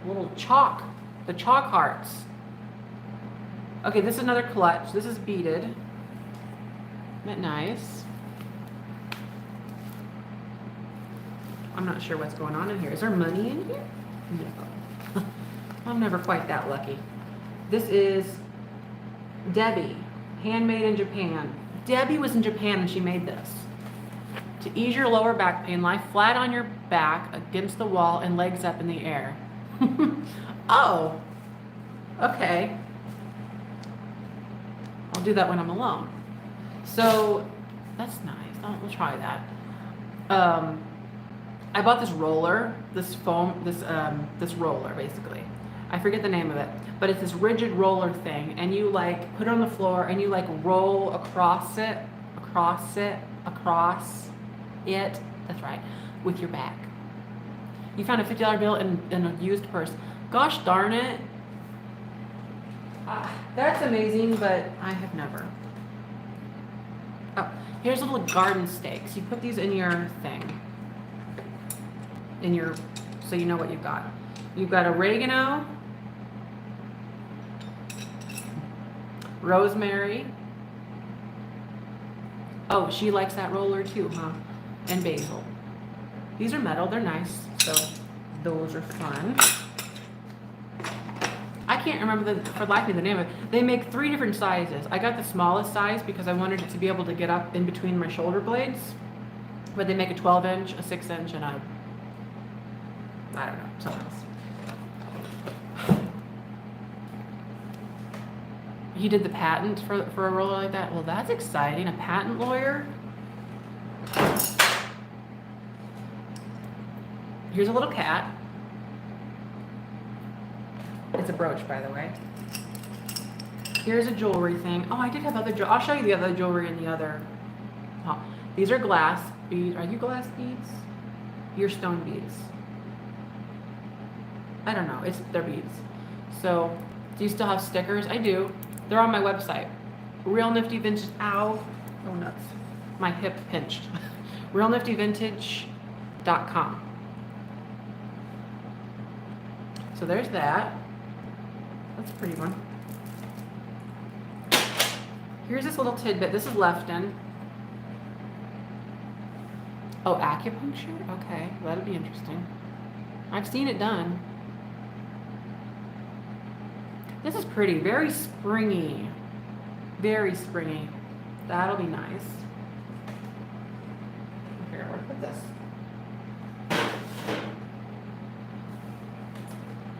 Little chalk, the chalk hearts. Okay, this is another clutch. This is beaded. Isn't that nice? I'm not sure what's going on in here. Is there money in here? No. I'm never quite that lucky. This is Debbie, handmade in Japan. Debbie was in Japan and she made this. To ease your lower back pain, lie flat on your back against the wall and legs up in the air. Oh, okay. I'll do that when I'm alone. So that's nice. We'll try that. I bought this roller, this foam, this roller basically. I forget the name of it, but it's this rigid roller thing, and you like put it on the floor and you like roll across it. That's right, with your back. You found a $50 bill in a used purse. Gosh darn it. That's amazing, but I have never. Oh, here's little garden stakes. You put these in your thing. So you know what you've got. You've got oregano, rosemary. Oh, she likes that roller too, huh? And basil. These are metal, they're nice, so those are fun. I I can't remember for life of me the name of it. They make 3 different sizes. I got the smallest size because I wanted it to be able to get up in between my shoulder blades. But they make a 12-inch, a 6-inch, and a, I don't know, something else. He did the patent for a roller like that. Well, that's exciting. A patent lawyer. Here's a little cat. It's a brooch, by the way. Here's a jewelry thing. Oh, I did have other jewelry. I'll show you the other jewelry in the other. Oh, these are glass beads. Are you glass beads? You're stone beads. I don't know. They're beads. So, do you still have stickers? I do. They're on my website. Real Nifty Vintage. Ow. Oh, nuts. My hip pinched. realniftyvintage.com. So there's that. That's a pretty one. Here's this little tidbit. This is Lefton. Oh, acupuncture? Okay, well, that'll be interesting. I've seen it done. This is pretty, very springy. Very springy. That'll be nice. Here, where to put this?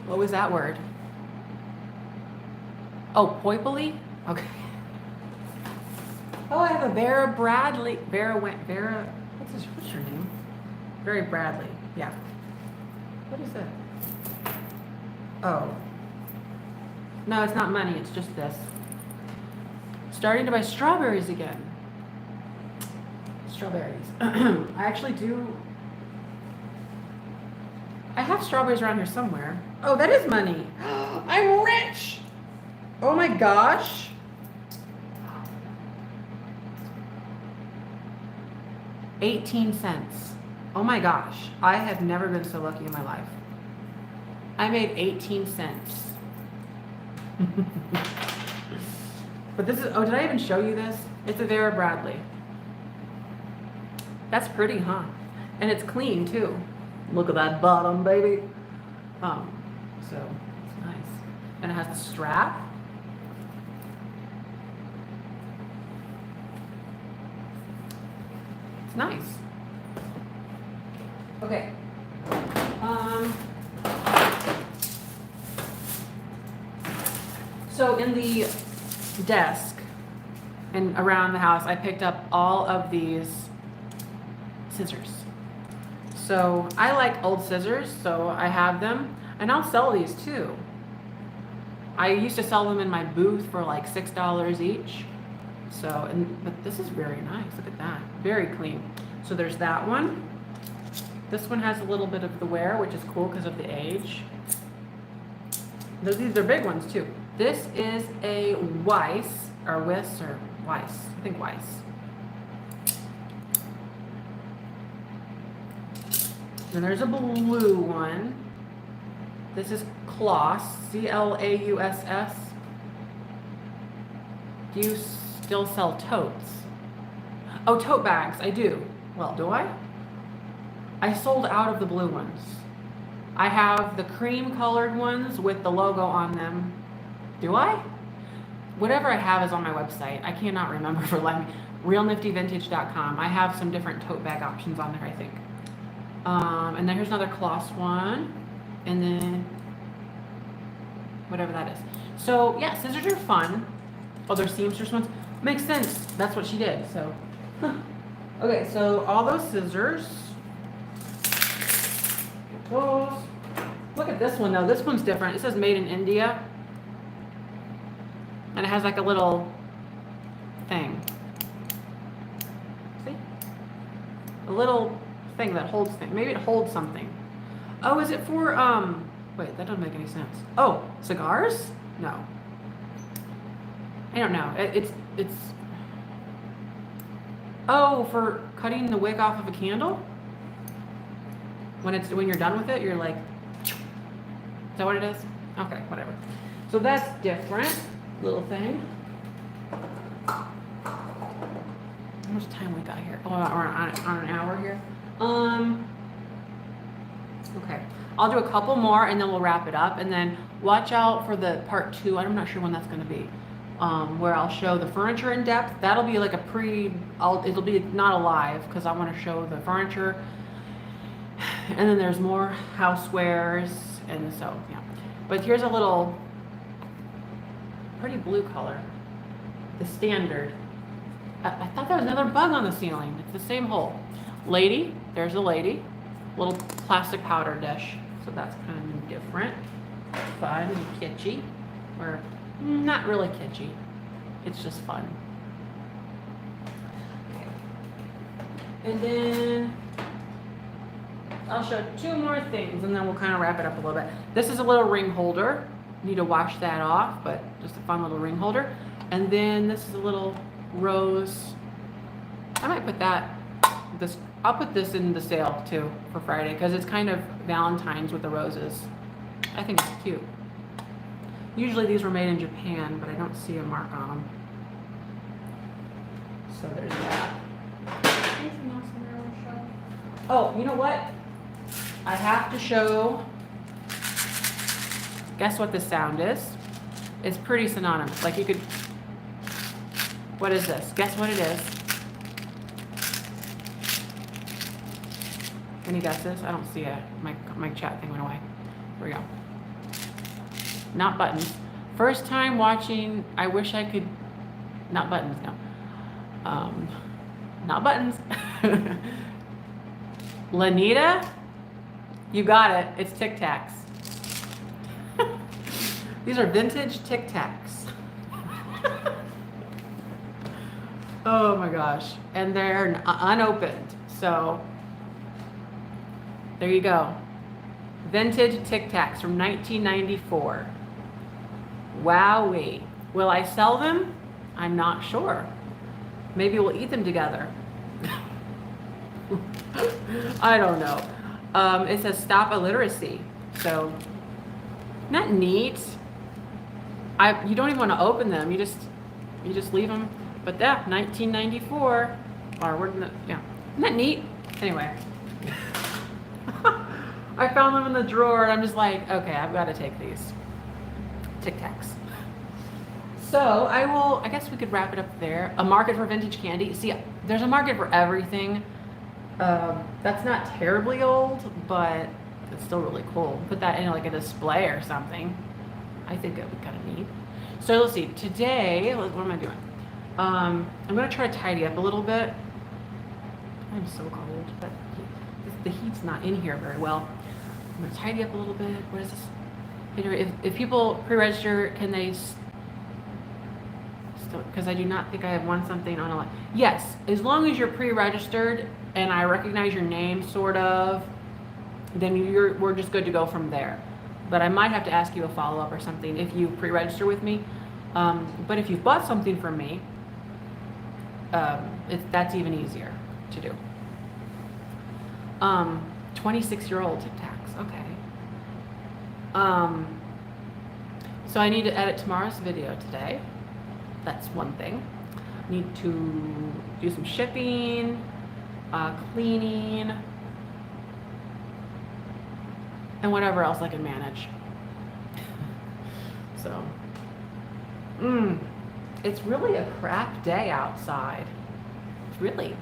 What was that word? Oh, poipily? Okay. Oh, I have a Vera Bradley. Vera, what's her name? Vera Bradley. Yeah. What is it? Oh. No, it's not money. It's just this. Starting to buy strawberries again. Strawberries. I actually do. I have strawberries around here somewhere. Oh, that is money. I'm rich. Oh my gosh. $0.18. Oh my gosh. I have never been so lucky in my life. I made 18 cents. But this is, oh, did I even show you this? It's a Vera Bradley. That's pretty, huh? And it's clean too. Look at that bottom, baby. So it's nice. And it has the strap. It's nice. Okay. So in the desk and around the house, I picked up all of these scissors. So I like old scissors, so I have them, and I'll sell these too. I used to sell them in my booth for like $6 each. So, but this is very nice. Look at that, very clean. So there's that one. This one has a little bit of the wear, which is cool because of the age. These are big ones too. This is a Weiss, or Weiss, or Weiss. I think Weiss. Then there's a blue one. This is Claus, C-L-A-U-S-S. Do you still sell totes? Oh, tote bags, I do. Well, do I? I sold out of the blue ones. I have the cream colored ones with the logo on them. Do I? Whatever I have is on my website. I cannot remember for life. realniftyvintage.com. I have some different tote bag options on there, I think. And then here's another Claus one. And then whatever that is. So yeah, scissors are fun. Oh, they're seamstress ones. Makes sense. That's what she did. So, okay. So all those scissors. Those. Look at this one though. This one's different. It says made in India. And it has like a little thing. See? A little thing that holds things. Maybe it holds something. Oh, is it for, wait, that doesn't make any sense. Oh, cigars? No. I don't know. It's, oh, for cutting the wick off of a candle? When you're done with it, you're like, is that what it is? Okay, whatever. So that's different. Little thing. How much time we got here? Oh, we're on an hour here. Okay. I'll do a couple more and then we'll wrap it up. And then Watch out for the part 2. I'm not sure when that's going to be. Where I'll show the furniture in depth. That'll be like it'll be not a live because I want to show the furniture. And then there's more housewares, and so, yeah. But here's a little pretty blue color. The standard. I thought that was another bug on the ceiling. It's the same hole. Lady, there's a lady. Little plastic powder dish. So that's kind of different. Fun and kitschy. Or not really kitschy. It's just fun. Okay. And then I'll show 2 more things and then we'll kind of wrap it up a little bit. This is a little ring holder. Need to wash that off, but just a fun little ring holder. And then this is a little rose. I might put I'll put this in the sale too for Friday because it's kind of Valentine's with the roses. I think it's cute. Usually these were made in Japan, but I don't see a mark on them. So there's that. Anything else in there I want to show? Oh, you know what? I have to show. Guess what this sound is? It's pretty synonymous. Like you could. What is this? Guess what it is? Any guesses? I don't see it. My chat thing went away. Here we go. Not buttons. First time watching. I wish I could. Not buttons. No. Not buttons. Lanita, you got it. It's Tic Tacs. These are vintage Tic Tacs. Oh my gosh. And they're unopened. So there you go. Vintage Tic Tacs from 1994. Wowee. Will I sell them? I'm not sure. Maybe we'll eat them together. I don't know. It says stop illiteracy. So, not neat. You don't even want to open them. You just leave them. But that 1994. Yeah. Isn't that neat? Anyway. I found them in the drawer and I'm just like, okay, I've got to take these Tic Tacs. So I guess we could wrap it up there. A market for vintage candy. See, there's a market for everything. That's not terribly old, but it's still really cool. Put that in like a display or something. I think it would be kind of neat. So let's see. Today, what am I doing? I'm going to try to tidy up a little bit. I'm so cold, but the heat's not in here very well. I'm going to tidy up a little bit. What is this? If people pre-register, can they... Because I do not think I have won something on a line. Yes, as long as you're pre-registered and I recognize your name, sort of, then we're just good to go from there. But I might have to ask you a follow-up or something if you pre-register with me. But if you've bought something from me, that's even easier to do. 26-year-old Tic Tacs. Okay. So I need to edit tomorrow's video today. That's one thing. Need to do some shipping, cleaning, and whatever else I can manage. So, it's really a crap day outside.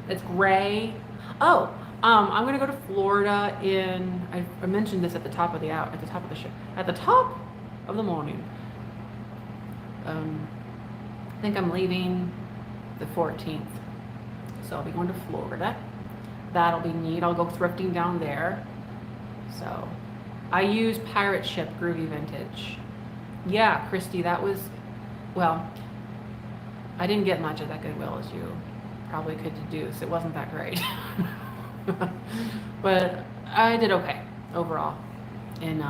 It's gray. Oh, I'm gonna go to Florida I mentioned this at the top of the morning. I think I'm leaving the 14th. So I'll be going to Florida. That'll be neat. I'll go thrifting down there. So I use Pirate Ship Groovy Vintage. Yeah, Christy, that was, well, I didn't get much of that Goodwill as you probably could deduce. It wasn't that great. But I did okay overall in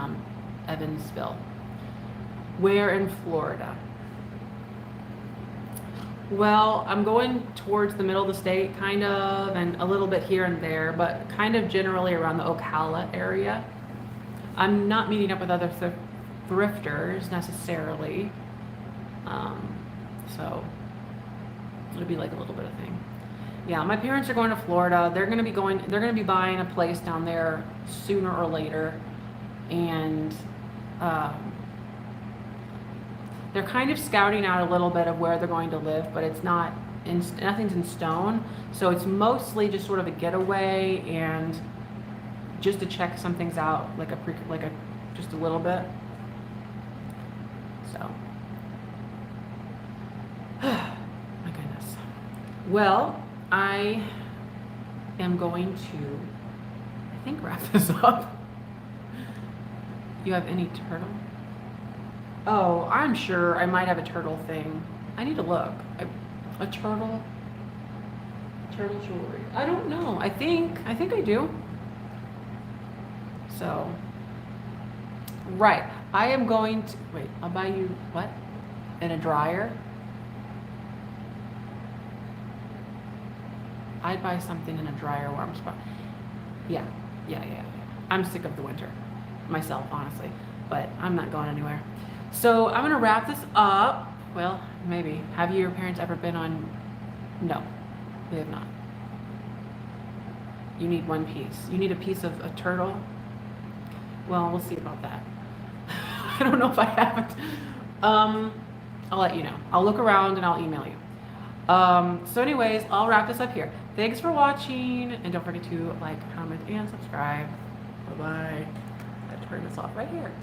Evansville. Where in Florida? Well, I'm going towards the middle of the state, kind of, and a little bit here and there, but kind of generally around the Ocala area. I'm not meeting up with other thrifters necessarily, so it'll be like a little bit of thing. Yeah, my parents are going to Florida. They're going to be buying a place down there sooner or later, and They're kind of scouting out a little bit of where they're going to live, but it's not, nothing's in stone. So it's mostly just sort of a getaway and just to check some things out, just a little bit. So, my goodness. Well, I am going to, I think, wrap this up. You have any turtle? Oh, I'm sure I might have a turtle thing. I need to look. A turtle jewelry. I don't know. I think I do. So, right. I am going to, wait, I'll buy you, what? In a dryer? I'd buy something in a dryer warm spot. Yeah. I'm sick of the winter myself, honestly, but I'm not going anywhere. So I'm gonna wrap this up. Well, maybe. Have your parents ever been on? No, they have not. You need one piece. You need a piece of a turtle. Well, we'll see about that. I don't know if I have it. I'll let you know. I'll look around and I'll email you. So anyways, I'll wrap this up here. Thanks for watching, and don't forget to like, comment, and subscribe. Bye-bye. I turn this off right here.